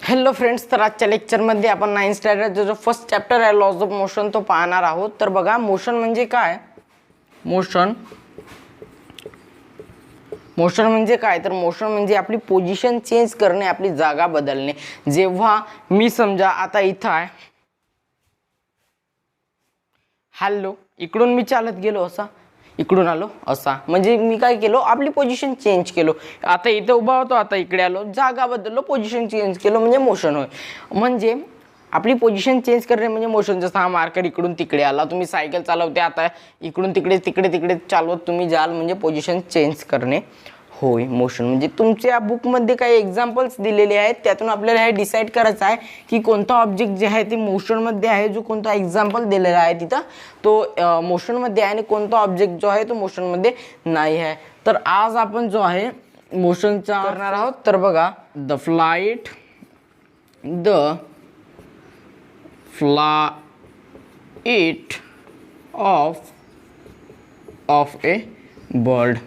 Hello friends, तर आजच्या लेक्चरमध्ये आपण 9th स्टँडर्डचा जो फर्स्ट चॅप्टर आहे लॉज ऑफ मोशन तो पाहणार आहोत. तर बघा, मोशन म्हणजे काय? मोशन म्हणजे काय? तर मोशन म्हणजे आपली पोझिशन चेंज करणे, आपली जागा बदलणे. जेव्हा मी समजा आता इथं आहे, हॅलो, इकडून मी चालत गेलो असा, इकडून आलो असा, म्हणजे मी काय केलो, आपली पोझिशन चेंज केलो. आता इथे उभा होतो, आता इकडे आलो, जागा बदललो, पोझिशन चेंज केलो, म्हणजे मोशन होय. म्हणजे आपली पोझिशन चेंज करणे म्हणजे मोशन. जसं हा मार्कर इकडून तिकडे आला, तुम्ही सायकल चालवते, आता इकडून तिकडे तिकडे तिकडे चालवत तुम्ही जाल, म्हणजे पोझिशन चेंज करणे होय मोशन. म्हणजे तुमच्या बुकमध्ये काही एक्झाम्पल्स दिलेले आहेत, त्यातून आपल्याला हे डिसाईड करायचं आहे की कोणता ऑब्जेक्ट जे आहे ते मोशनमध्ये आहे, जो कोणता एक्झाम्पल दिलेला आहे तिथं तो मोशनमध्ये आहे, आणि कोणता ऑब्जेक्ट जो आहे तो मोशनमध्ये नाही आहे. तर आज आपण जो आहे मोशनचा करणार आहोत. तर बघा, the flight of A bird.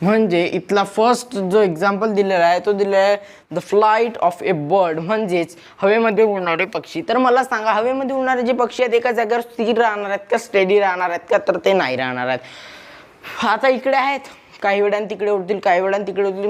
म्हणजे इथला फर्स्ट जो एक्झाम्पल दिलेला आहे तो दिलेला आहे the flight of A bird, म्हणजेच हवेमध्ये उडणारे पक्षी. तर मला सांगा, हवेमध्ये उडणारे जे पक्षी आहेत एका जागेवर स्थिर राहणार आहेत का, स्टेडी राहणार आहेत का? तर ते नाही राहणार आहेत. आता इकडे आहेत, काही वेळाने तिकडे उडतील, काही वेळाने तिकडे उडतील,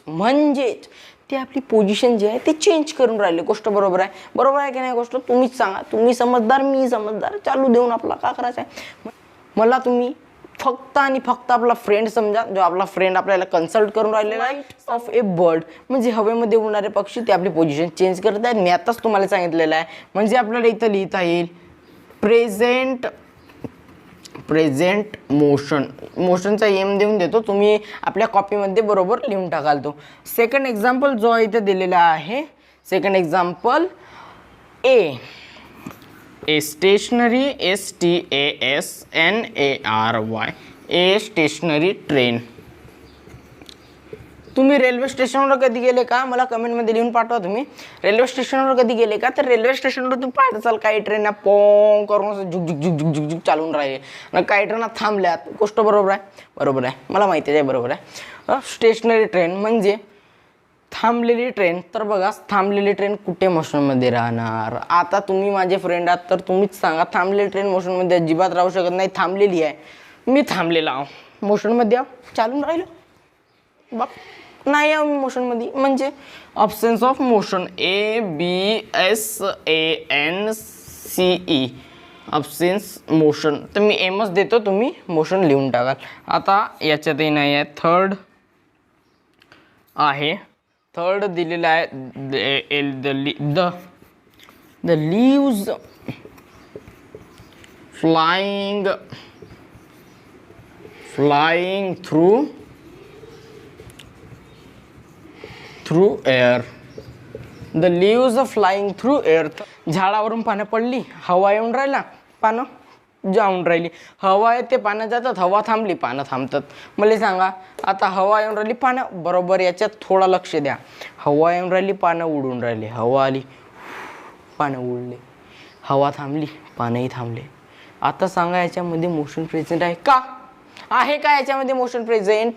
म्हणजेच ते आपली पोझिशन जी आहे ते चेंज करून राहिले. गोष्ट बरोबर आहे? बरोबर आहे की नाही गोष्ट? तुम्हीच सांगा. तुम्ही समजदार, मी समजदार, चालू देऊन आपला का करायचं आहे. मला तुम्ही फक्त आणि फक्त आपला फ्रेंड समजा, जो आपला फ्रेंड आपल्याला कन्सल्ट करून राहिलेला आहे ऑफ ए बर्ड, म्हणजे हवेमध्ये उडणारे पक्षी ते आपली पोझिशन चेंज करत आहेत. मी आताच तुम्हाला सांगितलेलं आहे. म्हणजे आपल्याला इथं लिहिता येईल प्रेझेंट मोशनचा एम देऊन देतो, तुम्ही आपल्या कॉपीमध्ये बरोबर लिहून टाकाल तो. सेकंड एक्झाम्पल जो इथं दिलेला आहे, second example a stationary, STASNARY, a stationary train. तुम्ही रेल्वे स्टेशनवर कधी गेले का? मला कमेंटमध्ये लिहून पाठवा. तुम्ही रेल्वे स्टेशनवर कधी गेले का? तर रेल्वे स्टेशनवर तुम्ही पाहत असाल काही ट्रेन पोंग करून असं झुक झुक झुक झुक झुक झुक चालून राहिले, आणि काही ट्रेन थांबल्यात. गोष्ट बरोबर आहे? बरोबर आहे, मला माहिती आहे, बरोबर आहे. स्टेशनरी ट्रेन म्हणजे थांबलेली ट्रेन. तर बघा, थांबलेली ट्रेन कुठे मोशनमध्ये राहणार? आता तुम्ही माझे फ्रेंड आहात, तर तुम्हीच सांगा. थांबलेली ट्रेन मोशनमध्ये अजिबात राहू शकत नाही. थांबलेली आहे, मी थांबलेला आहो, मोशनमध्ये आहो, चालून राहिलो बाप, नाही आहो मी मोशनमध्ये. म्हणजे ऑब्सेन्स ऑफ मोशन, ABSANCE, ऑब्सेन्स मोशन. तर मी एमच देतो, तुम्ही मोशन लिहून टाकाल. आता याच्यातही नाही आहे. थर्ड दिलेला आहे the leaves flying through air. The leaves flying through air. झाडावरून पानं पडली, हवा येऊन राहिला, पानं जाऊन राहिली. हवा येते, पानं जातात, हवा थांबली, पानं थांबतात. मला सांगा, आता हवा येऊन राहिली, पानं, बरोबर याच्यात थोडा लक्ष द्या. हवा येऊन राहिली, पानं उडून राहिली. हवा आली, पानं उडले. हवा थांबली, पानंही थांबले. आता सांगा, याच्यामध्ये मोशन प्रेझेंट आहे का? आहे का याच्यामध्ये मोशन प्रेझेंट?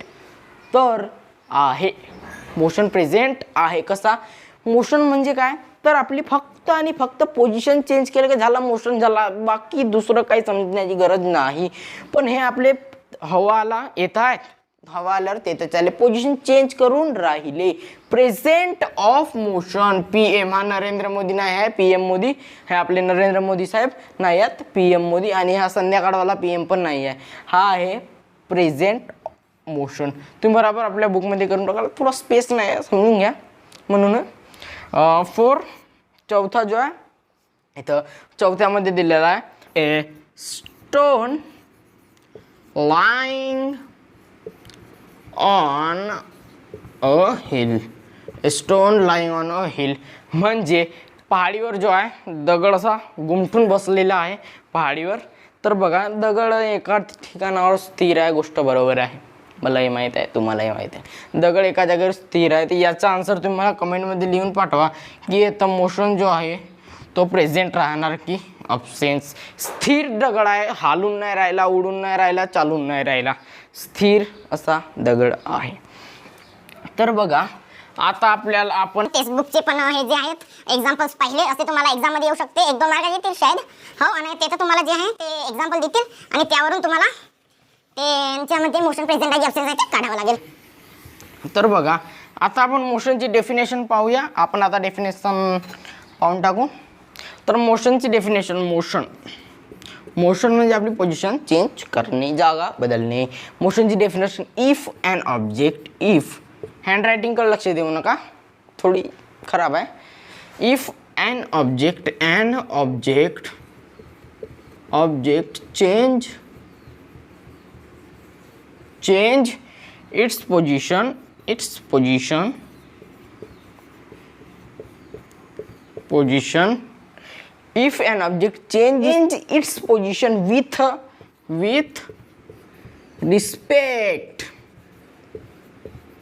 तर आहे, मोशन प्रेझेंट आहे. कसा? मोशन म्हणजे काय? तर आपली फक्त आणि फक्त पोझिशन चेंज केलं की झाला, मोशन झाला. बाकी दुसरं काही समजण्याची गरज नाही. पण हे आपले हवाला येत आहेत, हवा आल्यावर ते तर चालले, पोझिशन चेंज करून राहिले. Present of motion. PM हा नरेंद्र मोदी नाही आहे, PM मोदी हे आपले नरेंद्र मोदी साहेब नाही आहेत, PM मोदी. आणि हा संध्याकाळवाला PM पण नाही आहे. हा आहे प्रेझेंट मोशन. तुम्ही बरोबर आपल्या बुकमध्ये करून टाकाल, थोडा स्पेस नाही आहे, समजून घ्या. म्हणून चौथा जो आहे इथं, चौथ्यामध्ये दिलेला आहे a stone lying on a hill. Stone lying on a hill म्हणजे पहाडीवर जो आहे दगड असा गुंफून बसलेला आहे पहाडीवर. तर बघा, दगड एका ठिकाणावर स्थिर आहे. गोष्ट बरोबर आहे, मलाही माहीत आहे, तुम्हालाही माहीत आहे. दगड एका जागेवर स्थिर आहे. तर याचा आन्सर तुम्ही मला कमेंटमध्ये लिहून पाठवा की आता मोशन जो आहे तो प्रेझेंट राहणार की ऑब्सेन्स. स्थिर दगड आहे, हालून नाही राहिला, उडून नाही राहिला, चालून नाही राहिला, स्थिर असा दगड आहे. तर बघा, आता आपल्याला आपण टेक्स्टबुकचे पण हे जे आहेत एक्झाम्पल्स पाहिले असे तुम्हाला एक्झाम मध्ये येऊ शकते, 1-2 मार्क येतील शायद. हो, आणि त्याचं तुम्हाला जे आहे ते एक्झाम्पल देतील आणि त्यावरून तुम्हाला त्यांच्यामध्ये मोशन प्रेझेंट आहे ॲब्सेंट आहे ते काढावं लागेल. तर बघा आता आपण मोशनची डेफिनेशन पाहूया. आपण आता डेफिनेशन पाहून टाकू. तर मोशनची डेफिनेशन, मोशन म्हणजे आपली पोझिशन चेंज करणे, जागा बदलणे. मोशनची definition, if an object, if हँडरायटिंगकडे लक्ष देऊ नका, थोडी खराब आहे. If an object change its position if an object changes its position with respect,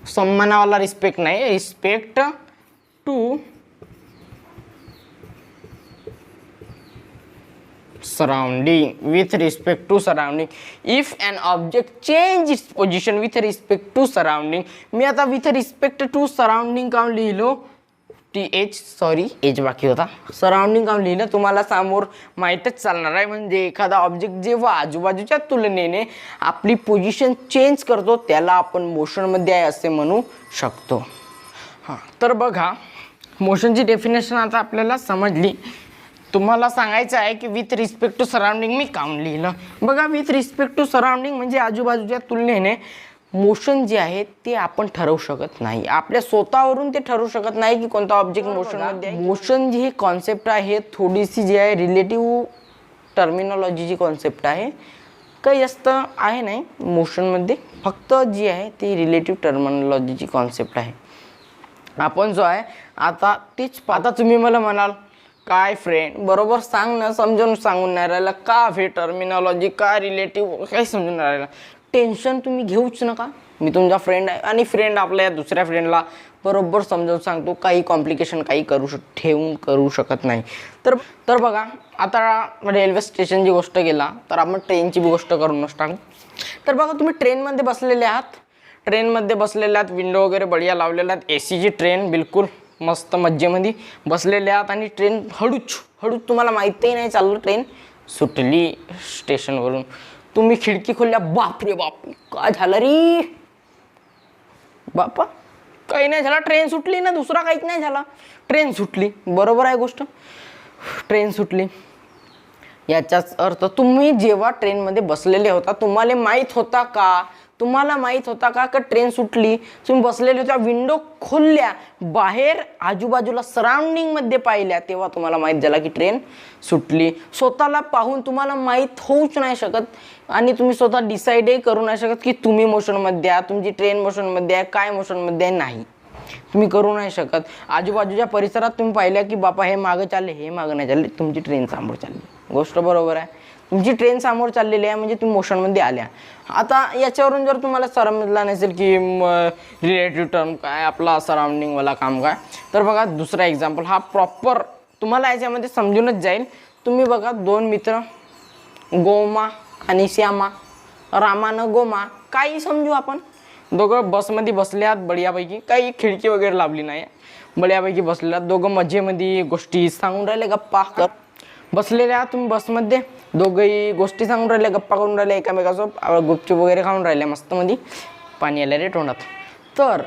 सम्मानावाला रिस्पेक्ट नाही, respect to surrounding, with respect to surrounding. If an object change its position with respect to surrounding, मी आता with respect to surrounding काम लिहिलो, H बाकी होता, surrounding काम लिहिलं. तुम्हाला समोर माहीतच चालणार आहे. म्हणजे एखादा ऑब्जेक्ट जेव्हा आजूबाजूच्या तुलनेने आपली पोझिशन चेंज करतो त्याला आपण मोशनमध्ये आहे असे म्हणू शकतो. हां, तर बघा मोशनची डेफिनेशन आता आपल्याला समजली. तुम्हाला सांगायचं आहे की विथ रिस्पेक्ट टू सराउंडिंग मी काम लिहिलं. बघा, विथ रिस्पेक्ट टू सराउंडिंग म्हणजे आजूबाजूच्या तुलनेने मोशन जे आहे ते आपण ठरवू शकत नाही. आपल्या स्वतःवरून ते ठरवू शकत नाही की कोणता ऑब्जेक्ट मोशनमध्ये आहे. मोशन जी ही कॉन्सेप्ट आहे थोडीशी जी आहे रिलेटिव्ह टर्मिनॉलॉजीची कॉन्सेप्ट आहे. काही जास्त आहे नाही मोशनमध्ये, फक्त जी आहे ती रिलेटिव्ह टर्मिनॉलॉजीची कॉन्सेप्ट आहे. आपण जो आहे आता तीच आता तुम्ही मला म्हणाल काय फ्रेंड बरोबर सांग ना, समजून सांगून नाही राहिला का, हे टर्मिनॉलॉजी का रिलेटिव्ह काही समजून नाही राहिला. टेन्शन तुम्ही घेऊच नका, मी तुमचा फ्रेंड आहे आणि फ्रेंड आपल्या दुसऱ्या फ्रेंडला बरोबर समजावून सांगतो. काही कॉम्प्लिकेशन काही करू शकत नाही. तर बघा आता रेल्वे स्टेशनची गोष्ट केला तर आपण ट्रेनची गोष्ट करूनच टाकू. तर बघा तुम्ही ट्रेनमध्ये बसलेले आहात, विंडो वगैरे बढिया लावलेल्या आहेत, AC ची ट्रेन बिलकुल मस्त मज्जेमध्ये बसलेले आहात आणि ट्रेन हळूच तुम्हाला माहितीही नाही चाललं ट्रेन सुटली स्टेशनवरून. तुम्ही खिडकी खोलल्या, बापरे काय झालं रे बापा, काही नाही झालं, ट्रेन सुटली ना, दुसरा काहीच नाही झाला, ट्रेन सुटली. बरोबर आहे गोष्ट, ट्रेन सुटली. याचाच अर्थ तुम्ही जेव्हा ट्रेनमध्ये बसलेले होता तुम्हाला माहीत होता का ट्रेन सुटली. तुम्ही बसलेले होत्या, विंडो खोलल्या, बाहेर आजूबाजूला सराउंडिंगमध्ये पाहिल्या, तेव्हा तुम्हाला माहीत झाला की ट्रेन सुटली. स्वतःला पाहून तुम्हाला माहीत होऊच नाही शकत आणि तुम्ही स्वतः डिसाईडही करू नाही शकत की तुम्ही मोशनमध्ये आहात, तुमची ट्रेन मोशनमध्ये आहे, काय मोशनमध्ये आहे, नाही तुम्ही करू नाही शकत. आजूबाजूच्या परिसरात तुम्ही पाहिल्या की बापा हे मागं चालले, हे मागं नाही चालले, तुमची ट्रेन समोर चालली. गोष्ट बरोबर आहे, तुमची ट्रेन समोर चाललेली आहे म्हणजे तुम्ही मोशनमध्ये आल्या. आता याच्यावरून जर तुम्हाला समजला नसेल की रिलेटिव्ह टर्म काय, आपला सराउंडिंगवाला काम काय, तर बघा दुसरा एक्झाम्पल हा प्रॉपर तुम्हाला याच्यामध्ये समजूनच जाईल. तुम्ही बघा 2 मित्र गोमा आणि श्यामा, रामानं गोमा, काही समजू आपण, दोघं बसमध्ये बसले आहात बढियापैकी, काही खिडकी वगैरे लावली नाही, बढियापैकी बसलेले आहात, दोघं मजेमध्ये गोष्टी सांगून राहिले, गप्पा कर बसलेले आहात तुम्ही बसमध्ये, दोघंही गोष्टी सांगून राहिले, गप्पा करून राहिले, एकामेकासोबत गुपचूप वगैरे खाऊन राहिले, मस्तमध्ये पाणी आलं रे तोंडात. तर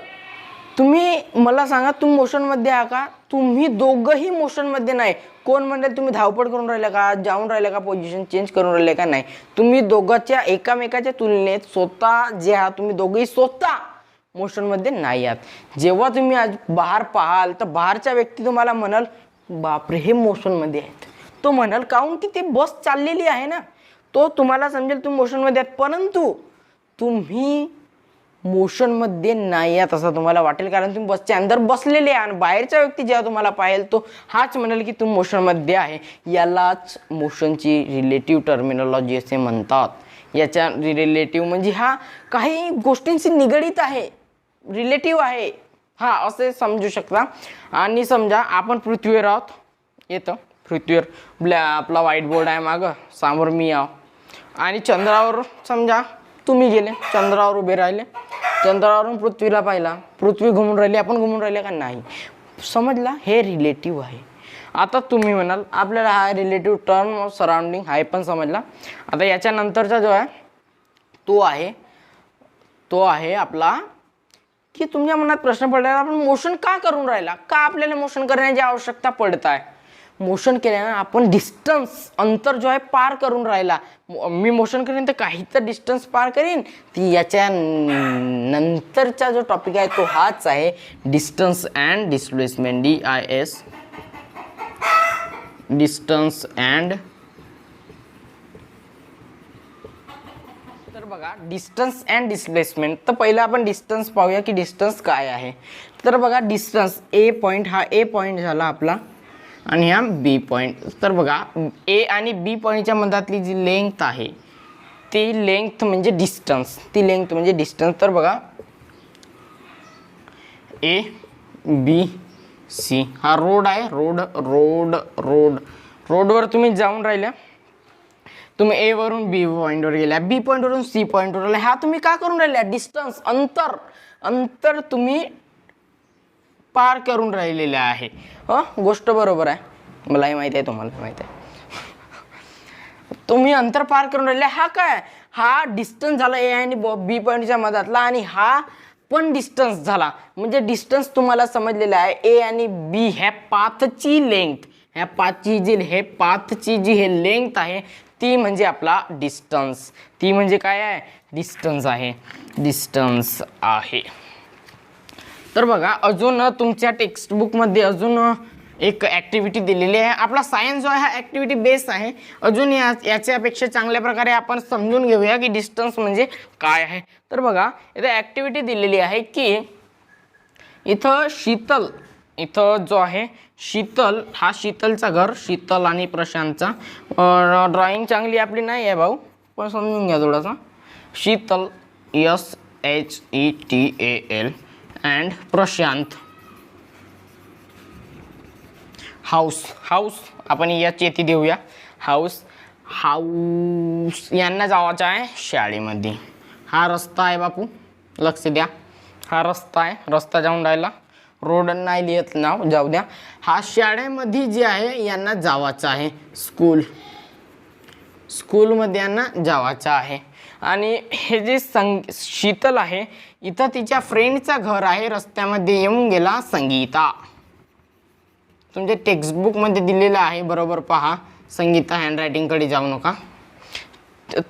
तुम्ही मला सांगा तुम्ही मोशनमध्ये आहा का? तुम्ही दोघंही मोशनमध्ये नाही. कोण म्हणेल तुम्ही धावपळ करून राहिले का, जाऊन राहिले का, पोझिशन चेंज करून राहिले का, नाही. तुम्ही दोघांच्या एकामेकाच्या तुलनेत स्वतः जे आहात तुम्ही दोघंही स्वतः मोशनमध्ये नाही आहात. जेव्हा तुम्ही आज बाहेर पाहाल तर बाहेरच्या व्यक्ती तुम्हाला म्हणाल बापरे हे मोशनमध्ये आहेत, तो म्हणाल काहून की ते बस चाललेली आहे ना, तो तुम्हाला समजेल तुम्ही मोशनमध्ये आहात, परंतु तुम्ही मोशनमध्ये नाही आहात असं तुम्हाला वाटेल, कारण तुम्ही बसच्या अंदर बसलेले आहे आणि बाहेरच्या व्यक्ती जेव्हा तुम्हाला पाहेल तो हाच म्हणाल की तुम्ही मोशनमध्ये आहे. यालाच मोशनची रिलेटिव्ह टर्मिनॉलॉजी असे म्हणतात. याच्या रिलेटिव्ह म्हणजे हा काही गोष्टींशी निगडीत आहे, रिलेटिव्ह आहे हा असे समजू शकता. आणि समजा आपण पृथ्वीवर आहोत, येतं पृथ्वीवर आपला व्हाईट बोर्ड आहे, मागं समोर मी आहो, आणि चंद्रावर समजा तुम्ही गेले, चंद्रावर उभे राहिले, चंद्रावरून पृथ्वीला पाहिला, पृथ्वी घुमून राहिली, आपण घुमून राहिले का नाही. समजला, हे रिलेटिव्ह आहे. आता तुम्ही म्हणाल आपल्याला हा रिलेटिव्ह टर्म ऑफ सराउंडिंग हा पण समजला. आता याच्यानंतरचा जो आहे तो आहे आपला की तुमच्या मनात प्रश्न पडला, आपण मोशन का करून राहिला, का आपल्याला मोशन करण्याची आवश्यकता पडत आहे. मोशन केल्यानं आपण डिस्टन्स, अंतर जो आहे पार करून राहिला. मी मोशन करेन तर काही तर डिस्टन्स पार करीन. ती याच्या नंतरचा जो टॉपिक आहे तो हाच आहे, distance and displacement. DIS, distance and. तर बघा, डिस्टन्स अँड डिस्प्लेसमेंट. तर पहिलं आपण डिस्टन्स पाहूया की डिस्टन्स काय आहे. तर बघा, डिस्टन्स ए पॉईंट, हा ए पॉईंट झाला आपला आणि हा बी पॉईंट. तर बघा, ए आणि बी पॉईंटच्या मधातली जी लेंथ आहे ती लेंथ म्हणजे डिस्टन्स, तर बघा, ए बी सी हा रोड आहे. रोडवर तुम्ही जाऊन राहिल्या, तुम्ही ए वरून बी पॉईंटवर गेल्या, बी पॉईंटवरून सी पॉईंटवर गेल्या. हा तुम्ही का करून राहिल्या, डिस्टन्स, अंतर तुम्ही पार करून राहिलेले आहे. गोष्ट बरोबर आहे, मलाही माहिती आहे, तुम्हाला माहिती आहे. तुम्ही अंतर पार करून राहिले. हा काय, हा डिस्टन्स झाला ए आणि बी पॉईंटच्या मधातला, आणि हा पण डिस्टन्स झाला. म्हणजे डिस्टन्स तुम्हाला समजलेला आहे. ए आणि बी ह्या पाथची लेंथ, ह्या पाथची जी हे लेंथ आहे ती म्हणजे आपला डिस्टन्स. ती म्हणजे काय आहे, डिस्टन्स आहे. तर बघा, अजून तुमच्या टेक्स्टबुकमध्ये अजून एक ॲक्टिव्हिटी दिलेली आहे. आपला सायन्स जो आहे हा ॲक्टिव्हिटी बेस आहे. अजून याच्यापेक्षा चांगल्या प्रकारे आपण समजून घेऊया की डिस्टन्स म्हणजे काय आहे. तर बघा, इथे ॲक्टिव्हिटी दिलेली आहे की इथं जो आहे शीतल, हा शीतलचा घर, शीतल आणि प्रशांतचा. ड्रॉइंग चांगली आपली नाही आहे भाऊ, पण समजून घ्या थोडासा. Sheetal, SHETAL, and Prashant. House आपण याची येथे देऊया. हाऊस यांना जायचं आहे शाळेमध्ये. हा रस्ता आहे बापू, लक्ष द्या, हा रस्ता आहे, रस्ता जाऊन राहिला, रोड नाही लिहित नाव, जाऊ द्या. हा शाळेमध्ये जे आहे यांना जावाचं आहे, स्कूलमध्ये यांना जावाचं आहे. आणि हे जे शीतल आहे, इथं तिच्या फ्रेंडचं घर आहे, रस्त्यामध्ये येऊन गेला संगीता. तुमच्या टेक्स्टबुकमध्ये दिलेलं आहे, बरोबर पहा. संगीता हँडरायटिंगकडे जाऊ नका.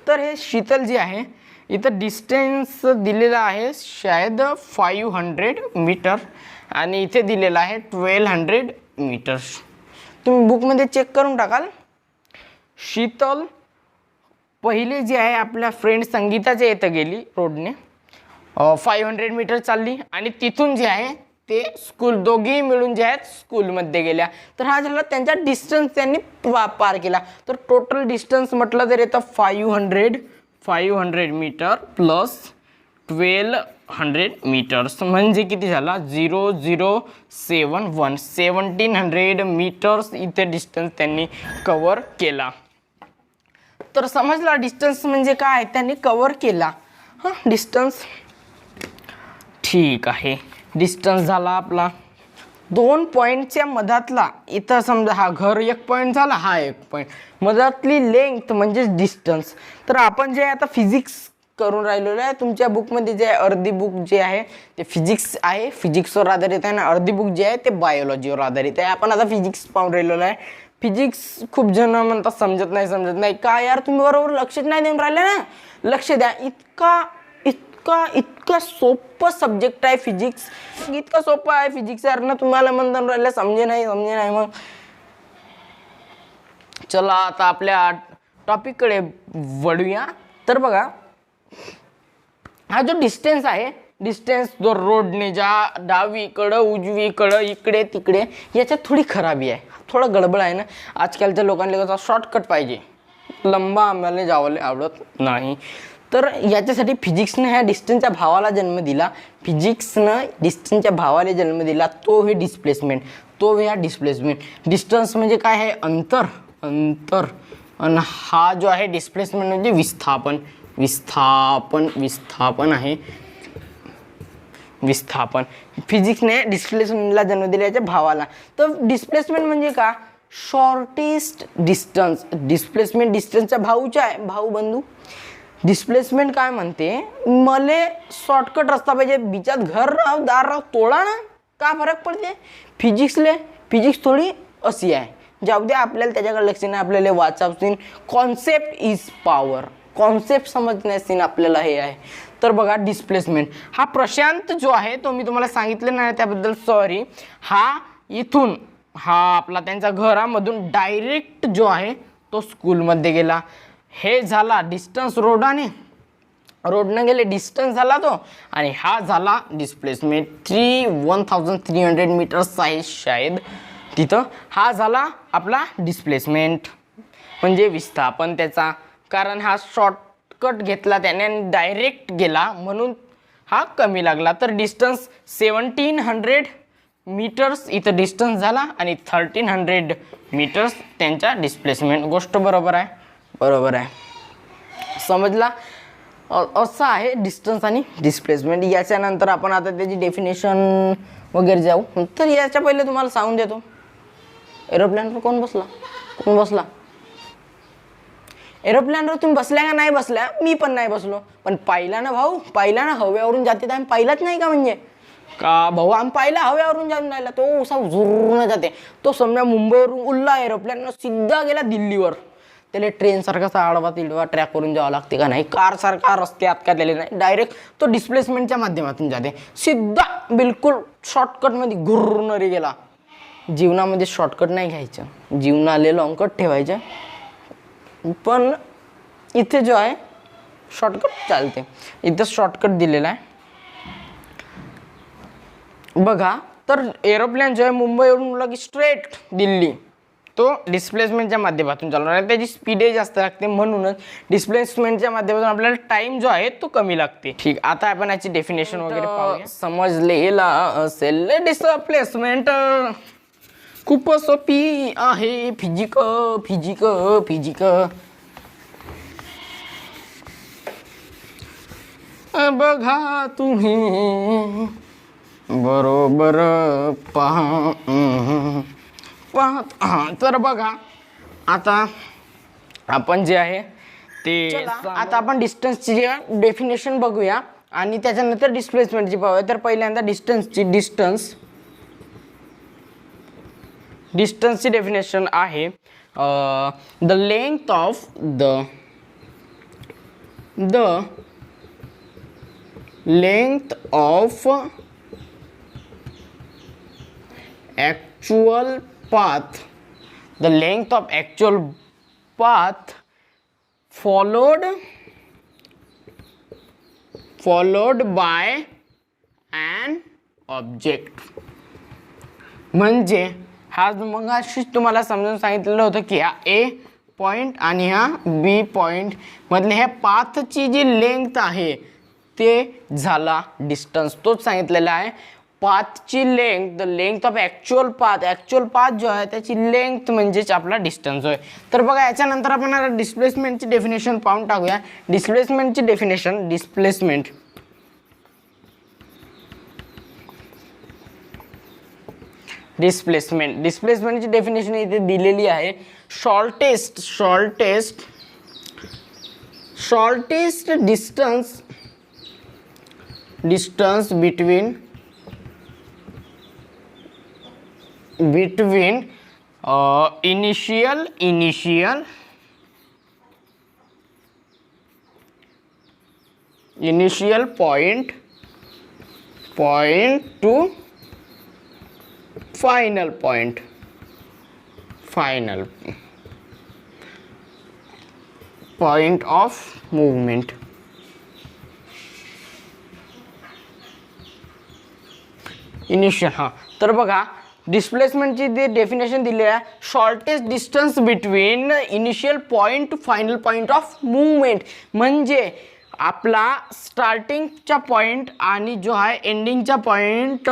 तर हे शीतल जी आहे, इथं डिस्टन्स दिलेला आहे शायद 500 मीटर आणि इथे दिलेला आहे 1200 मीटर्स. तुम्ही बुकमध्ये चेक करून टाकाल. शीतल पहिले जे आहे आपल्या फ्रेंड संगीताच्या इथं गेली रोडने, 500 मीटर चालली आणि तिथून जे आहे ते स्कूल, दोघेही मिळून जे आहेत स्कूलमध्ये गेल्या. तर हा झाला त्यांचा डिस्टन्स, त्यांनी पार केला. तर टोटल डिस्टन्स म्हटलं तर येतं 500 मीटर प्लस 1200 मीटर्स, म्हणजे किती झाला, 0071, 1700 मीटर्स इथे डिस्टन्स त्यांनी कवर केला. तर समजला डिस्टन्स म्हणजे काय, त्यांनी कवर केला. डिस्टन्स ठीक आहे. डिस्टन्स झाला आपला 2 पॉईंटच्या मधातला. इथं समजा हा घर एक पॉईंट झाला, हा एक पॉईंट, मधातली लेंथ म्हणजे डिस्टन्स. तर आपण जे आता फिजिक्स करून राहिलेलो आहे, तुमच्या बुकमध्ये जे अर्धी बुक जे आहे ते फिजिक्स आहे, फिजिक्सवर आधारित आहे, आणि अर्धी बुक जे आहे ते बायोलॉजीवर आधारित आहे. आपण आता फिजिक्स पाहून राहिलेलो आहे. फिजिक्स खूप जण म्हणतात समजत नाही का यार, तुम्ही बरोबर लक्षच नाही देऊन राहिले ना. लक्ष द्या, इतका सोपं सब्जेक्ट आहे फिजिक्स, इतका सोपं आहे फिजिक्स यार ना. तुम्हाला म्हणता राहिलं समजे नाही. मग चला आता आपल्या टॉपिककडे वळूया. तर बघा, हा जो डिस्टन्स आहे, डिस्टन्स जो रोडने डावीकडं उजवीकडं इकडे तिकडे, याच्यात थोडी खराबी आहे, थोडं गडबड आहे ना. आजकालच्या लोकांना कसं शॉर्टकट पाहिजे, लंबा आम्हाला जावं आवडत नाही. तर याच्यासाठी फिजिक्सनं ह्या डिस्टन्सच्या भावाला जन्म दिला. तो हे डिस्प्लेसमेंट, डिस्टन्स म्हणजे काय आहे, अंतर. आणि हा जो आहे डिस्प्लेसमेंट म्हणजे विस्थापन आहे. विस्थापन. फिजिक्सने डिस्प्लेसमेंटला जन्म दिल्याच्या भावाला. तर डिस्प्लेसमेंट म्हणजे का, शॉर्टेस्ट डिस्टन्स. डिस्प्लेसमेंट डिस्टन्सच्या भाऊच्या आहे, भाऊ बंधू. डिस्प्लेसमेंट काय म्हणते, मले शॉर्टकट रस्ता पाहिजे, बिचात घर राव दार राव तोडा ना, का फरक पडते. फिजिक्स थोडी अशी आहे. जाऊ दे, आपल्याला त्याच्याकडे लक्ष नाही, आपल्याला वाचावतील. Concept is power. कॉन्सेप्ट समजण्यासीन आपल्याला हे आहे. तर बघा डिस्प्लेसमेंट हा प्रशांत जो आहे तो मी तुम्हाला सांगितलं नाही त्याबद्दल सॉरी. हा इथून हा आपला त्यांच्या घरामधून डायरेक्ट जो आहे तो स्कूलमध्ये गेला. हे झाला डिस्टन्स रोडनं गेले, डिस्टन्स झाला तो. आणि हा झाला डिस्प्लेसमेंट 1300 मीटर्स आहे शायद तिथं. हा झाला आपला डिस्प्लेसमेंट म्हणजे विस्थापन त्याचा. कारण हा शॉर्टकट घेतला त्याने आणि डायरेक्ट गेला म्हणून हा कमी लागला. तर डिस्टन्स 1700 मीटर्स इथं डिस्टन्स झाला आणि 1300 मीटर्स त्यांच्या डिस्प्लेसमेंट. गोष्ट बरोबर आहे. समजला. असं आहे डिस्टन्स आणि डिस्प्लेसमेंट. याच्यानंतर आपण आता त्याची डेफिनेशन वगैरे जाऊ. तर याच्या पहिले तुम्हाला सांगून देतो, एरोप्लेनवर कोण बसला. एरोप्लेनवर तुम्ही बसल्या का नाही बसल्या, मी पण नाही बसलो. पण पाहिला ना भाऊ, पाहिला ना, हव्यावरून जाते तर आम्ही पाहिलाच नाही का, म्हणजे का भाऊ आम्ही पाहिला हव्यावरून जाऊन राहिला तो असा झुरून जाते. तो समजा मुंबईवरून उडला एरोप्लेन, सिद्धा गेला दिल्लीवर. त्याला ट्रेनसारखा आडवा तिडवा ट्रॅकवरून जावं लागते का नाही, कारसारखा रस्त्यात का त्याला नाही, डायरेक्ट तो डिस्प्लेसमेंटच्या माध्यमातून जाते सिद्धा, बिलकुल शॉर्टकटमध्ये घुरनरी गेला. जीवनामध्ये शॉर्टकट नाही घ्यायचं, जीवनाले लॉंगकट ठेवायचं. पण इथे जो आहे शॉर्टकट चालते. इथं शॉर्टकट दिलेला आहे बघा. तर एरोप्लेन जो आहे मुंबईवरून उडला की स्ट्रेट दिल्ली, तो डिस्प्लेसमेंटच्या माध्यमातून चालवणार आहे. त्याची स्पीडही जास्त लागते, म्हणूनच डिस्प्लेसमेंटच्या माध्यमातून आपल्याला टाइम जो आहे तो कमी लागते. ठीक, आता आपण याची डेफिनेशन वगैरे पाहूया. समजलेला असेल डिस्प्लेसमेंट खूप सोपी आहे. फिजिक बघा तुम्ही बरोबर पहा. तर बघा आता आपण जे आहे ते आता आपण डिस्टन्सची डेफिनेशन बघूया आणि त्याच्यानंतर डिस्प्लेसमेंटची पाहूया. तर पहिल्यांदा डिस्टन्सची डेफिनेशन आहे the length of actual path, the length of actual path followed by an object. म्हणजे हा मगाशी तुम्हाला समजून सांगितलेलं होतं की हा ए पॉइंट आणि हा बी पॉइंट मधले ह्या पाथची जी लेंथ आहे ते झाला डिस्टन्स. तोच सांगितलेला आहे पाथची length, the length of actual path जो आहे त्याची लेंथ म्हणजेच आपला डिस्टन्स होय. तर बघा याच्यानंतर आपण आता डिस्प्लेसमेंटची डेफिनेशन पाहून टाकूया. डिस्प्लेसमेंटची डेफिनेशन डिस्प्लेसमेंटची डेफिनेशन इथे दिलेली आहे. Shortest distance between initial point to final point of movement. Initial तर बघा डिस्प्लेसमेंटची जे डेफिनेशन दिली आहे shortest distance between initial point two final point of movement. म्हणजे आपला स्टार्टिंगचा पॉईंट आणि जो आहे एंडिंगचा पॉईंट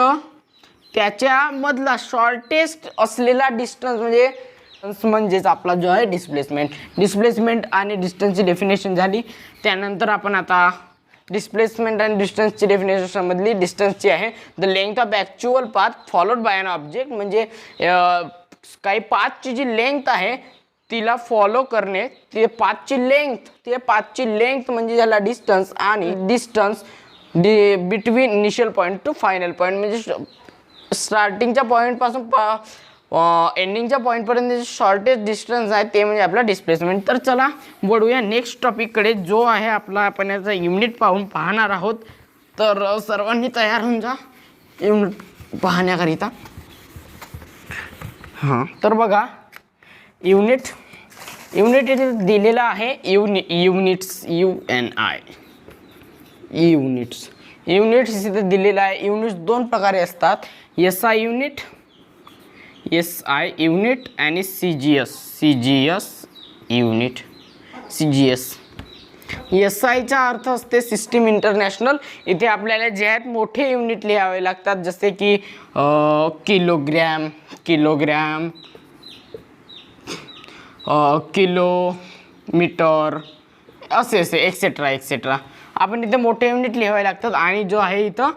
त्याच्यामधला शॉर्टेस्ट असलेला डिस्टन्स म्हणजेच आपला जो आहे डिस्प्लेसमेंट आणि डिस्टन्सची डेफिनेशन झाली. त्यानंतर आपण आता डिस्प्लेसमेंट आणि डिस्टन्सची डेफिनेशन समजली. डिस्टन्सची आहे the length of actual path followed by an object, म्हणजे काही पाथची जी लेंथ आहे तिला फॉलो करणे, ते पाथची लेंथ म्हणजे ज्याला डिस्टन्स, आणि distance between initial point two final point, म्हणजे स्टार्टिंगच्या पॉईंटपासून एंडिंगच्या पॉईंटपर्यंत जे शॉर्टेस्ट डिस्टन्स आहे ते म्हणजे आपला डिस्प्लेसमेंट. तर चला वळूया नेक्स्ट टॉपिककडे, जो आहे आपला आपण याचा युनिट पाहणार आहोत. तर सर्वांनी तयार होऊन जा युनिट पाहण्याकरिता. हां, तर बघा युनिट इथे दिलेला आहे युनिट्स युनिट्स इथे दिलेला आहे. युनिट्स दोन प्रकारे असतात, SI युनिट आणि CGS युनिट. SIचा अर्थ असते सिस्टीम इंटरनॅशनल. इथे आपल्याला जे आहेत मोठे युनिट लिहावे लागतात, जसे की किलोग्रॅम, किलोमीटर, असे एक्सेट्रा. आपण इथे मोठे युनिट लिहावे लागतात. आणि जो आहे इथं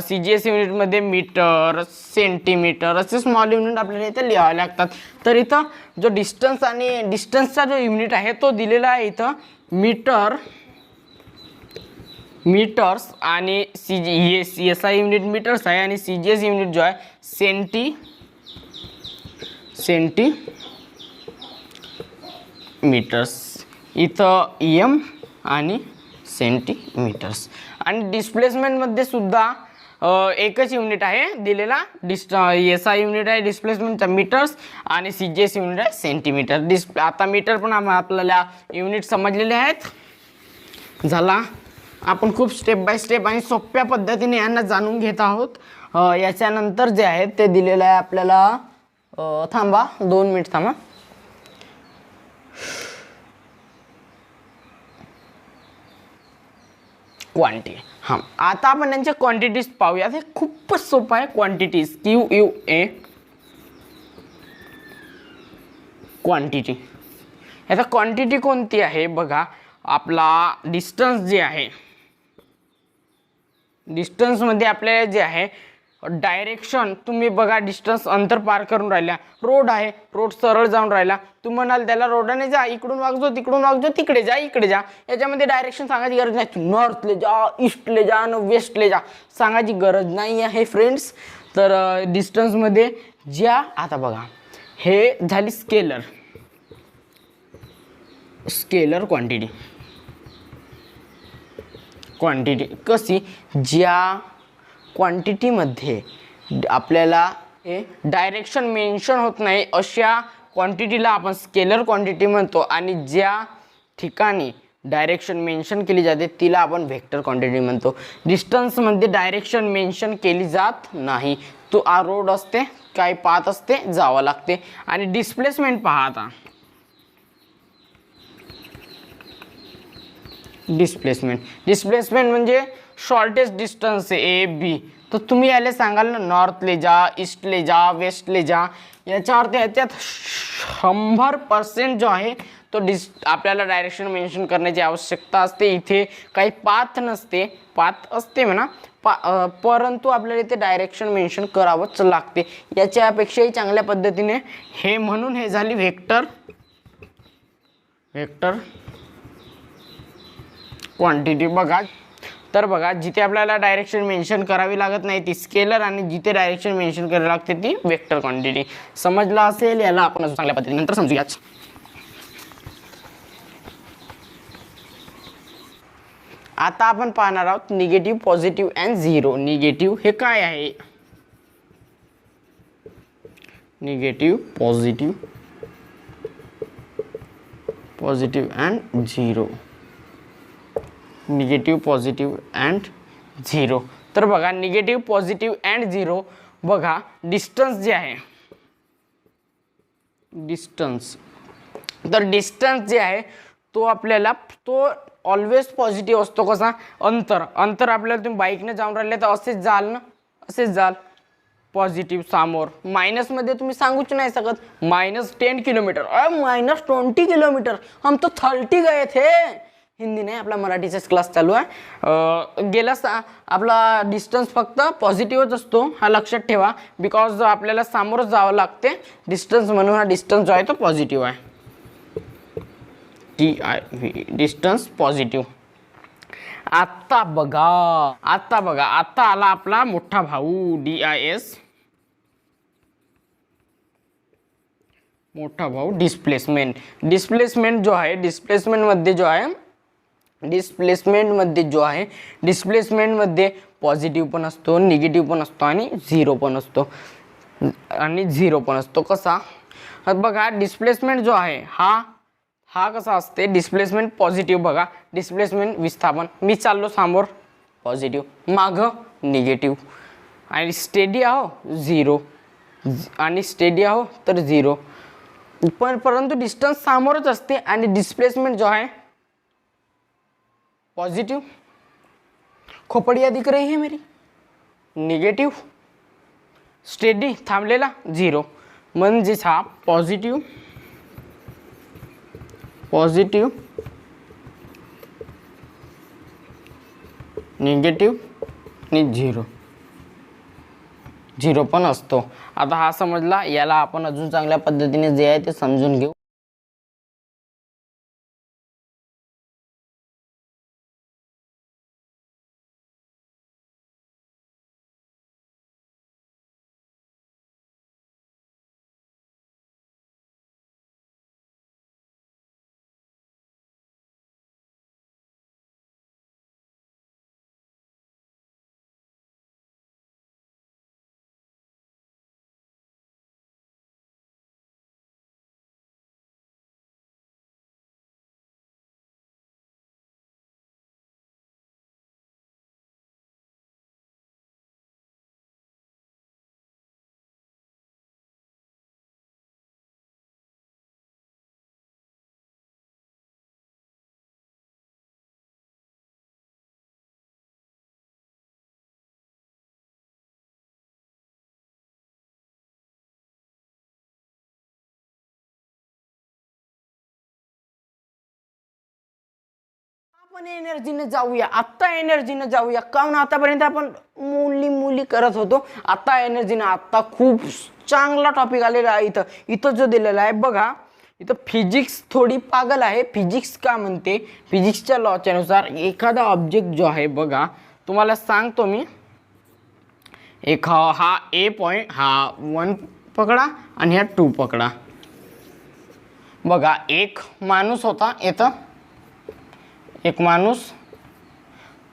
CGS युनिटमध्ये मीटर, सेंटीमीटर असे स्मॉल युनिट आपल्याला इथं लिहावे लागतात. तर इथं जो डिस्टन्सचा जो युनिट आहे तो दिलेला आहे इथं मीटर्स, आणि SI युनिट मीटर्स आहे, आणि CGS युनिट जो आहे सेंटीमीटर्स. इथं M आणि सेंटीमीटर्स. आणि डिस्प्लेसमेंटमध्ये सुद्धा एकच युनिट आहे दिलेला. SI युनिट आहे डिस्प्लेसमेंटचा मीटर्स, आणि CGS युनिट आहे सेंटीमीटर. आता मीटर पण आपल्याला युनिट समजलेले आहेत. झाला, आपण खूप स्टेप बाय स्टेप आणि सोप्या पद्धतीने यांना जाणून घेत आहोत. याच्यानंतर जे आहे ते दिलेलं आहे आपल्याला. थांबा 2 मिनिट थांबा. क्वांटिटी. हां, आता आपण यांच्या क्वांटिटीज पाहूयात. हे खूपच सोपं आहे. Quantities QUA quantity. याचा क्वांटिटी कोणती आहे बघा. आपला डिस्टन्स जे आहे, डिस्टन्समध्ये आपल्याला जे आहे डायरेक्शन, तुम्ही बघा डिस्टन्स अंतर पार करून राहिल्या. रोड आहे, रोड सरळ जाऊन राहिला, तू म्हणाल त्याला रोडाने जा, इकडून वागजो, तिकडून वागजो, तिकडे जा, इकडे जा. याच्यामध्ये डायरेक्शन सांगायची गरज नाही. तू नॉर्थले जा, ईस्टले जा आणि वेस्टले जा, सांगायची गरज नाही आहे फ्रेंड्स. तर डिस्टन्समध्ये ज्या, आता बघा हे झाली स्केलर क्वांटिटी कशी, ज्या क्वांटिटीमध्ये आपल्याला हे डायरेक्शन मेन्शन होत नाही अशा क्वांटिटीला आपण स्केलर क्वांटिटी म्हणतो. आणि ज्या ठिकाणी डायरेक्शन मेन्शन केली जाते तिला आपण व्हेक्टर क्वांटिटी म्हणतो. डिस्टन्समध्ये डायरेक्शन मेन्शन केली जात नाही. तो रोड असते, काही पाथ असते, जावं लागते. आणि डिस्प्लेसमेंट पहा. आता डिस्प्लेसमेंट म्हणजे शॉर्टेस्ट डिस्टन्स आहे AB. तर तुम्ही याला सांगाल ना नॉर्थले जा, ईस्टले जा, वेस्टले जा, याच्या अर्थ याच्यात 100% जो आहे तो आपल्याला डायरेक्शन मेन्शन करण्याची आवश्यकता असते. इथे काही पाथ नसते, पाथ असते म्हणा, परंतु आपल्याला इथे डायरेक्शन मेन्शन करावंच लागते. याच्यापेक्षाही चांगल्या पद्धतीने हे, म्हणून हे झाली व्हेक्टर क्वांटिटी. बघा, तर बघा जिथे आपल्याला डायरेक्शन मेन्शन करावी लागत नाही ती स्केलर, आणि जिथे डायरेक्शन मेन्शन करावी लागते ती वेक्टर क्वांटिटी. समजला असेल, याला आपण चांगल्या पद्धतीने नंतर समजूयाच. आता आपण पाहणार आहोत negative, positive and zero. Negative हे काय आहे? Negative, positive and zero. Negative, positive and zero. तर बघा निगेटिव्ह, पॉझिटिव्ह अँड झिरो. बघा डिस्टन्स जे आहे, तर डिस्टन्स जे आहे तो आपल्याला, तो ऑलवेज पॉझिटिव्ह असतो. कसा? अंतर आपल्याला तुम्ही बाईकने जाऊन राहिले तर असेच जाल ना, असेच जाल पॉझिटिव्ह. समोर मायनसमध्ये तुम्ही सांगूच नाही शकत. -10 किलोमीटर, -20 किलोमीटर, हम तो 30 गए थे. हिंदी नाही, आपला मराठीचाच क्लास चालू आहे. आपला डिस्टन्स फक्त पॉझिटिव्हच असतो, हा लक्षात ठेवा. बिकॉज आपल्याला सामोरच जावं लागते डिस्टन्स, म्हणून हा डिस्टन्स जो आहे तो पॉझिटिव्ह आहे. DIV distance positive. आता बघा आता आला आपला मोठा भाऊ DIS, मोठा भाऊ डिस्प्लेसमेंट. डिस्प्लेसमेंट मध्ये पॉझिटिव्ह पण असतो, निगेटिव्ह पण असतो आणि झिरो पण असतो. कसा बघा, डिस्प्लेसमेंट जो आहे हा कसा असते, डिस्प्लेसमेंट पॉझिटिव्ह. बघा, डिस्प्लेसमेंट विस्थापन, मी चाललो समोर पॉझिटिव्ह, मागं निगेटिव्ह, आणि स्टेडी आहो झिरो, आणि स्टेडी आहो तर झिरो. परंतु डिस्टन्स समोरच असते आणि डिस्प्लेसमेंट जो आहे पॉझिटिव्ह. खोपड़िया दिख रही है मेरी, निगेटिव्ह, स्टेडी थांबलेला झिरो. म्हणजेच हा पॉझिटिव्ह निगेटिव्ह आणि झिरो पण असतो. आता हा समजला, याला आपण अजून चांगल्या पद्धतीने जे आहे ते समजून घेऊ. आपण एनर्जीने जाऊया, आत्ता एनर्जीने जाऊया. काऊन आतापर्यंत आपण मुली करत होतो, आता एनर्जीने. आत्ता खूप चांगला टॉपिक आलेला आहे. इथं जो दिलेला आहे बघा, इथं फिजिक्स थोडी पागल आहे. फिजिक्स का म्हणते, फिजिक्सच्या लॉच्या नुसार एखादा ऑब्जेक्ट जो आहे बघा, तुम्हाला सांगतो मी. एक हा A पॉईंट, हा 1 पकडा आणि हा 2 पकडा. बघा, एक माणूस होता इथं, एक माणूस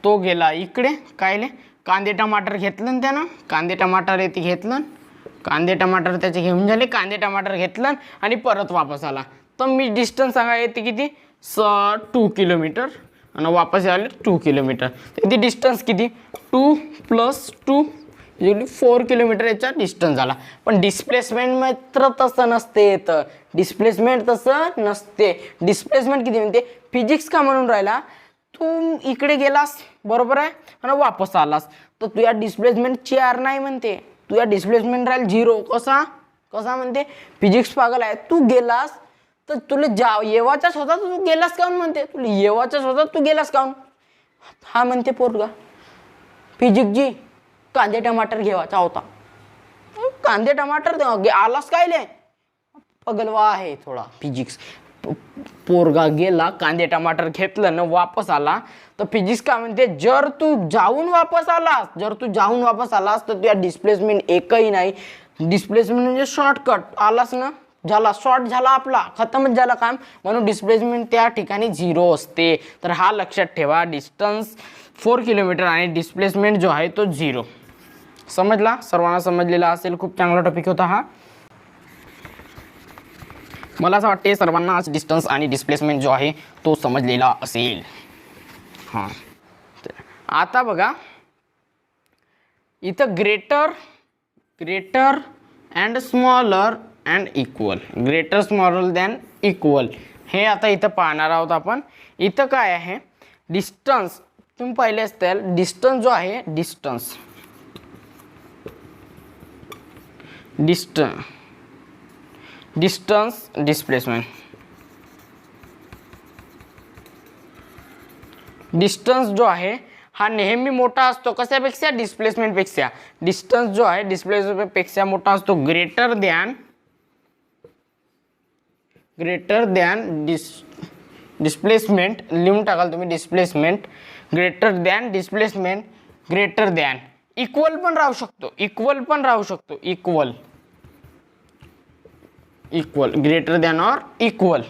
तो गेला इकडे. कायले कांदे टमाटर घेतलं त्यानं, कांदे टमाटर येते घेतलं, कांदे टमाटर त्याचे घेऊन झाले, कांदे टमाटर घेतलं आणि परत वापस आला. तर मी डिस्टन्स सांगा येते किती, 2 किलोमीटर, आणि वापस आले 2 किलोमीटर. इथे डिस्टन्स किती, 2 + 2 4 किलोमीटर याचा डिस्टन्स झाला. पण डिस्प्लेसमेंट मात्र तसं नसते. तर डिस्प्लेसमेंट तसं नसते. डिस्प्लेसमेंट किती म्हणते, फिजिक्स का म्हणून राहिला, तू इकडे गेलास बरोबर आहे आणि वापस आलास, तर तुझ्या डिस्प्लेसमेंट 4 नाही म्हणते, तुझ्या डिस्प्लेसमेंट राहील 0. कसा म्हणते, फिजिक्स पागल आहे. तू गेलास तर तुला येवाचाच होता, तू गेलास काऊन म्हणते, तुला येवाचाच होता तू गेलास काऊन. हा म्हणते पोरगा फिजिक्स जी, कांदे टमाटर घेवायचा होता, कांदे टमाटर आलास कायले, पगलवा आहे थोडा फिजिक्स. पोरगा गेला, कांदे टमाटर घेतलं ना वापस आला, तर फिजिक्स काय म्हणते, जर तू जाऊन वापस आलास तर तुझ्या डिस्प्लेसमेंट एकही नाही. डिस्प्लेसमेंट म्हणजे शॉर्टकट आलास ना, झाला, शॉर्ट झाला, आपला खतमच झाला काम. म्हणून डिस्प्लेसमेंट त्या ठिकाणी 0 असते. तर हा लक्षात ठेवा, डिस्टन्स 4 किलोमीटर आणि डिस्प्लेसमेंट जो आहे तो 0. समजला, सर्वांना समजलेला असेल. खूप चांगला टॉपिक होता हा. मला असं वाटते सर्वांना आज डिस्टन्स आणि डिस्प्लेसमेंट जो आहे तो समजलेला असेल. हां, आता बघा इथं greater and smaller and equal, greater smaller than equal, हे आता इथं पाहणार आहोत आपण. इथं काय आहे, डिस्टन्स तुम्ही पाहिले असतील. डिस्टन्स जो आहे, डिस्टन्स डिस्प्लेसमेंट. डिस्टन्स जो आहे हा नेहमी मोठा असतो कशापेक्षा, डिस्प्लेसमेंटपेक्षा. डिस्टन्स जो आहे डिस्प्लेसमेंटपेक्षा मोठा असतो. ग्रेटर दॅन डिस्प्लेसमेंट लिहून टाकाल तुम्ही. Displacement greater than displacement greater than equal पण राहू शकतो. Equal greater than or equal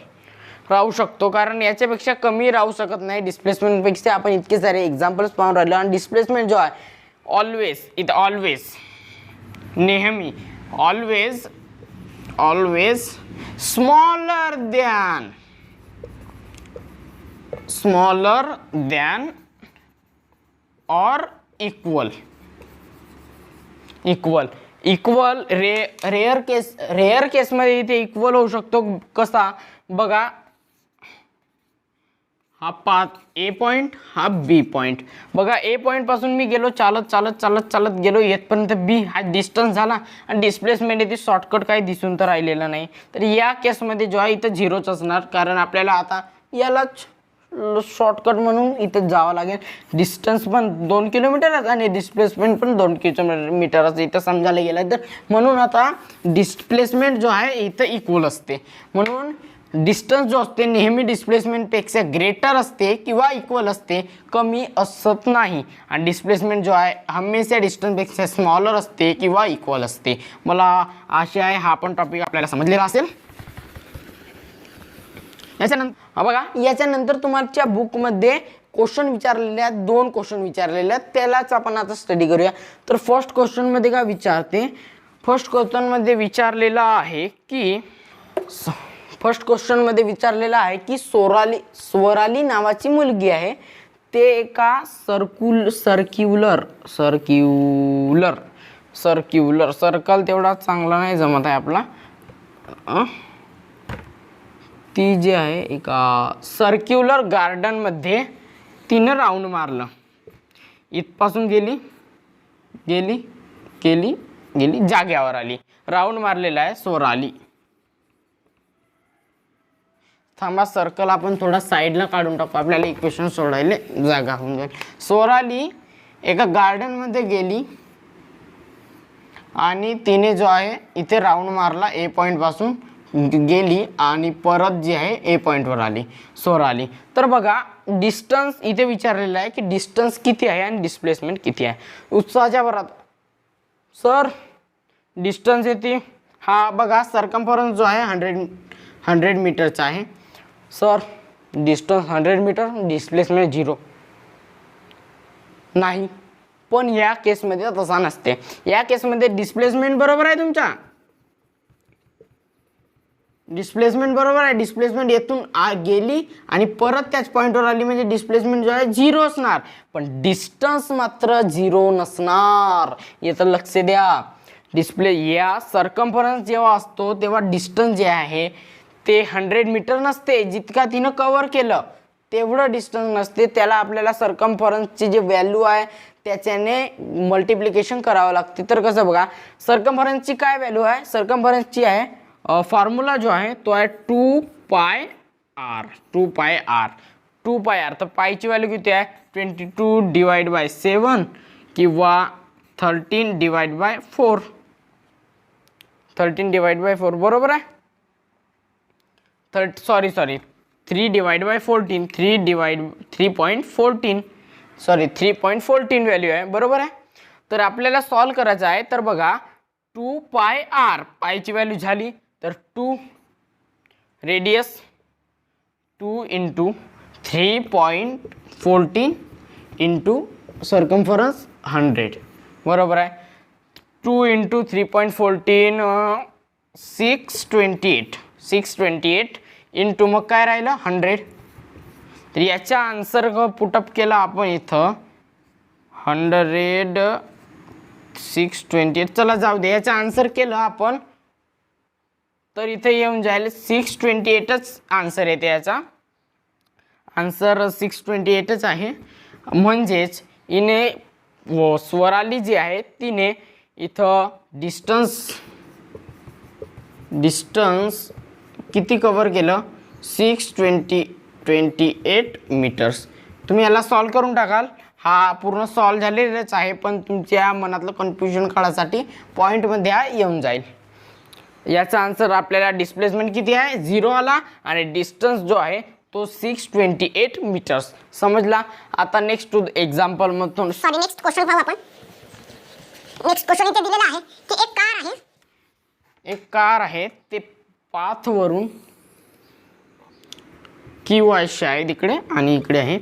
राहू शकतो, कारण याच्यापेक्षा कमी राहू शकत नाही. डिस्प्लेसमेंटपेक्षा आपण इतके सारे एक्झाम्पल्स पाहून राहिलो. आणि डिस्प्लेसमेंट जो आहे ऑलवेज नेहमी ऑलवेज स्मॉलर दॅन और इक्वल रेअर केसमध्ये इथे इक्वल होऊ शकतो. कसा बघा, हा पाथ ए पॉइंट, हा बी पॉइंट. बघा ए पॉइंट पासून मी गेलो चालत गेलो येथपर्यंत बी हा डिस्टन्स झाला आणि डिस्प्लेसमेंट इथे शॉर्टकट काही दिसून तर राहिलेला नाही. तर या केसमध्ये जो आहे इथं झिरोच असणार, कारण आपल्याला आता यालाच शॉर्टकट म्हणून इथं जावं लागेल. डिस्टन्स पण 2 किलोमीटर आणि डिस्प्लेसमेंट पण 2 किलोमीटर इथं समजायला गेलं तर. म्हणून आता डिस्प्लेसमेंट जो आहे इथं इक्वल असते. म्हणून डिस्टन्स जो असते नेहमी डिस्प्लेसमेंटपेक्षा ग्रेटर असते किंवा इक्वल असते, कमी असत नाही. आणि डिस्प्लेसमेंट जो आहे हमेशा डिस्टन्सपेक्षा स्मॉलर असते किंवा इक्वल असते. मला आशा आहे हा पण टॉपिक आपल्याला समजलेला असेल. याच्यानंतर तुमच्या बुकमध्ये क्वेश्चन विचारलेले आहेत, 2 क्वेश्चन विचारलेले आहेत, त्यालाच आपण आता स्टडी करूया. तर फर्स्ट क्वेश्चनमध्ये काय विचारते, फर्स्ट क्वेश्चनमध्ये विचारलेला आहे की स्वराली नावाची मुलगी आहे. ते एका सर्कल तेवढा चांगला नाही जमत आहे आपला. ती जी आहे एका सर्क्युलर गार्डनमध्ये तिनं राऊंड मारलं. इथपासून गेली जाग्यावर आली. राऊंड मारलेला आहे स्वराली. थांबा, सर्कल आपण थोडा साईडला काढून टाकू, आपल्याला इक्वेशन सोडायला जागा होऊन जाईल. स्वराली एका गार्डनमध्ये गेली आणि तिने जो आहे इथे राऊंड मारला. ए पॉईंट पासून गेली आणि परत जी आहे ए पॉईंटवर आली स्वराली. तर बघा डिस्टन्स इथे विचारलेलं आहे की डिस्टन्स किती आहे आणि डिस्प्लेसमेंट किती आहे. उत्साहाच्या भरात सर डिस्टन्स येते, हा बघा सर्कम्फरन्स जो आहे 100 मीटरचा आहे. सर डिस्टन्स 100 मीटर, डिस्प्लेसमेंट 0 नाही. पण या केसमध्ये तसा नसते. या केसमध्ये डिस्प्लेसमेंट बरोबर आहे तुमच्या, डिस्प्लेसमेंट बरोबर आहे. डिस्प्लेसमेंट येथून गेली आणि परत त्याच पॉईंटवर आली म्हणजे डिस्प्लेसमेंट जो आहे 0 असणार, पण डिस्टन्स मात्र 0 नसणार. याचं लक्ष द्या. या सर्कम्फरन्स जेव्हा असतो तेव्हा डिस्टन्स जे आहे ते 100 मीटर नसते. जितका तिनं कव्हर केलं तेवढं डिस्टन्स नसते. त्याला आपल्याला सर्कम्फरन्सची जी व्हॅल्यू आहे त्याच्याने मल्टिप्लिकेशन करावं लागते. तर कसं बघा, सर्कम्फरन्सची काय व्हॅल्यू आहे, सर्कम्फरन्सची आहे फॉर्म्युला जो आहे तो आहे 2 पाय आर. तर पायची व्हॅल्यू किती आहे 22/7 किंवा 13/4. 13/4 बरोबर आहे. 3/14 3.14 व्हॅल्यू आहे बरोबर आहे. तर आपल्याला सॉल्व करायचं आहे. तर बघा 2 पाय आर, पायची व्हॅल्यू झाली तर 2 रेडियस 2 × 3.14 × सर्कम्फरन्स 100 बरोबर आहे. 2 × 3.14 628 इंटू मग काय राहिलं 100. तर याचा आन्सर पुटअप केला आपण इथं 100 628. चला जाऊ दे, याचा आन्सर केलं आपण तर इथे येऊन जाईल 628च आन्सर येते. याचा आन्सर 628च आहे. म्हणजेच इने स्वराली जी आहे तिने इथं डिस्टन्स किती कव्हर केलं 628 मीटर्स. तुम्ही याला सॉल्व करून टाकाल. हा पूर्ण सॉल्व झालेलाच आहे, पण तुमच्या मनातलं कन्फ्युजन काढायसाठी पॉईंटमध्ये हा येऊन जाईल. याचा आन्सर आपल्याला डिस्प्लेसमेंट किती आहे 0 आला आणि डिस्टन्स जो आहे तो 628 मीटर्स. समजला. आता नेक्स्ट टू एक्झाम्पल मधून सॉरी नेक्स्ट क्वेश्चन पाहू आपण. नेक्स्ट क्वेश्चन इथे दिलेला आहे की एक कार आहे ते पाथवरून क्यू अशी आहे तिकडे आणि इकडे आहे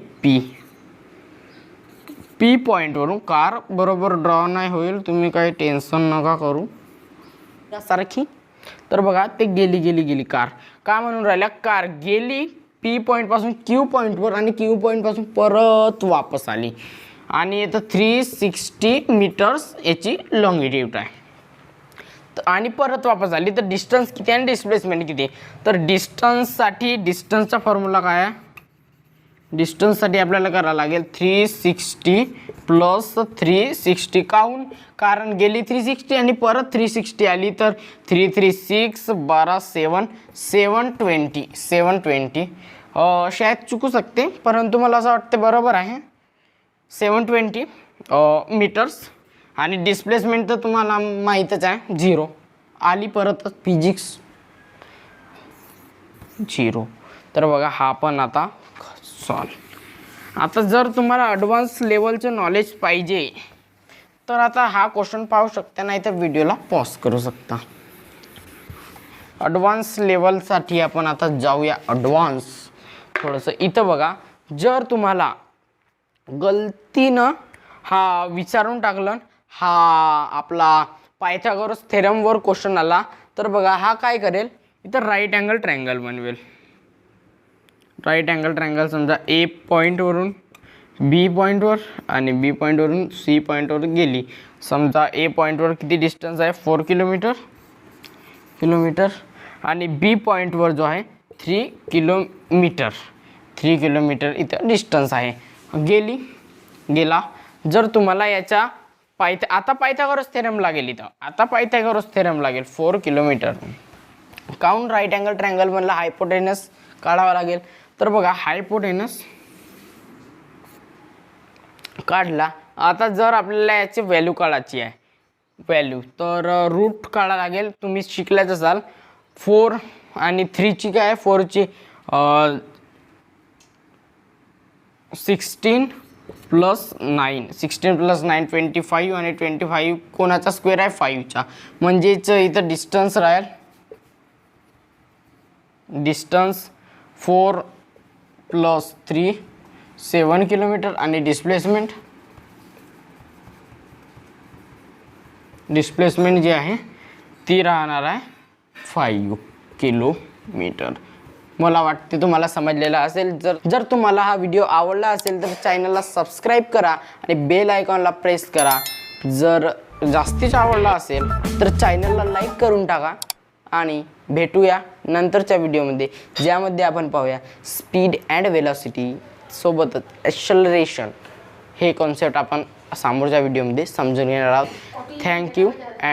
पी पॉईंटवरून कार बरोबर ड्रॉ नाही होईल, तुम्ही काही टेन्शन नका करू यासारखी. तर बघा ते गेली कार. का म्हणून राहिल्या, कार गेली पी पॉईंटपासून क्यू पॉईंटवर आणि क्यू पॉईंटपासून परत वापस आली आणि इथं 360 मीटर्स याची लॉंगिट्यूड आहे. आणि परत वापस आली तर डिस्टन्स किती आणि डिस्प्लेसमेंट किती. तर डिस्टन्सचा फॉर्म्युला काय आहे, डिस्टन्ससाठी आपल्याला करावं लागेल 360 प्लस 360 काहून, कारण गेली 360 आणि परत 360 आली तर 3 3 6 12 7 720 शायद चुकू शकते परंतु मला असं वाटतं बरोबर आहे 720 मीटर्स. आणि डिस्प्लेसमेंट तर तुम्हाला माहीतच आहे 0 आली परत फिजिक्स 0. तर बघा हा पण आता सॉल्व. आता जर तुम्हाला ॲडव्हान्स लेवलचं नॉलेज पाहिजे तर आता हा क्वेश्चन पाहू शकता, नाही तर व्हिडिओला पॉज करू शकता. ॲडव्हान्स लेवलसाठी आपण आता जाऊया. ॲडव्हान्स थोडंसं इथं बघा, जर तुम्हाला गलतीनं हा विचारून टाकलं, हा आपला पायथागोरस थेरमवर क्वेश्चन आला तर बघा हा काय करेल, इथं राईट अँगल ट्रायंगल बनवेल. राईट अँगल ट्रायंगल समजा ए पॉईंटवरून बी पॉईंटवर आणि बी पॉईंटवरून सी पॉईंटवर गेली. समजा ए पॉईंटवर किती डिस्टन्स आहे 4 किलोमीटर आणि बी पॉईंटवर जो आहे 3 किलोमीटर इथं डिस्टन्स आहे. गेला. जर तुम्हाला याच्या आता पायथागोरस थेरम लागेल, इथं आता पायथागोरस थेरम लागेल 4 किलोमीटर काऊन राईट अँगल ट्रायंगल म्हणला हायपोटेनस काढावा लागेल. तर बघा हायपोटेनस काढला. आता जर आपल्याला याची व्हॅल्यू काढायची आहे तर रूट काढा लागेल. तुम्ही शिकल्याच असाल 4 आणि 3ची काय आहे 4ची 16 प्लस 9 25 आणि 25 कोणाचा स्क्वेअर आहे 5चा, म्हणजेच इथं डिस्टन्स राहील डिस्टन्स 4 प्लस 3 7 किलोमीटर आणि डिस्प्लेसमेंट जी आहे ती राहणार आहे 5 किलोमीटर. मला वाटते तुम्हाला समजलेलं असेल. जर तुम्हाला हा व्हिडिओ आवडला असेल तर चॅनलला सबस्क्राईब करा आणि बेल आयकॉनला प्रेस करा. जर जास्तीच आवडला असेल तर चॅनलला लाईक करून टाका आणि भेटूया नंतरच्या व्हिडिओमध्ये, ज्यामध्ये आपण पाहूया स्पीड अँड वेलॉसिटी सोबतच ॲक्सेलरेशन हे कॉन्सेप्ट आपण समोरच्या व्हिडिओमध्ये समजून घेणार आहोत. Thank you and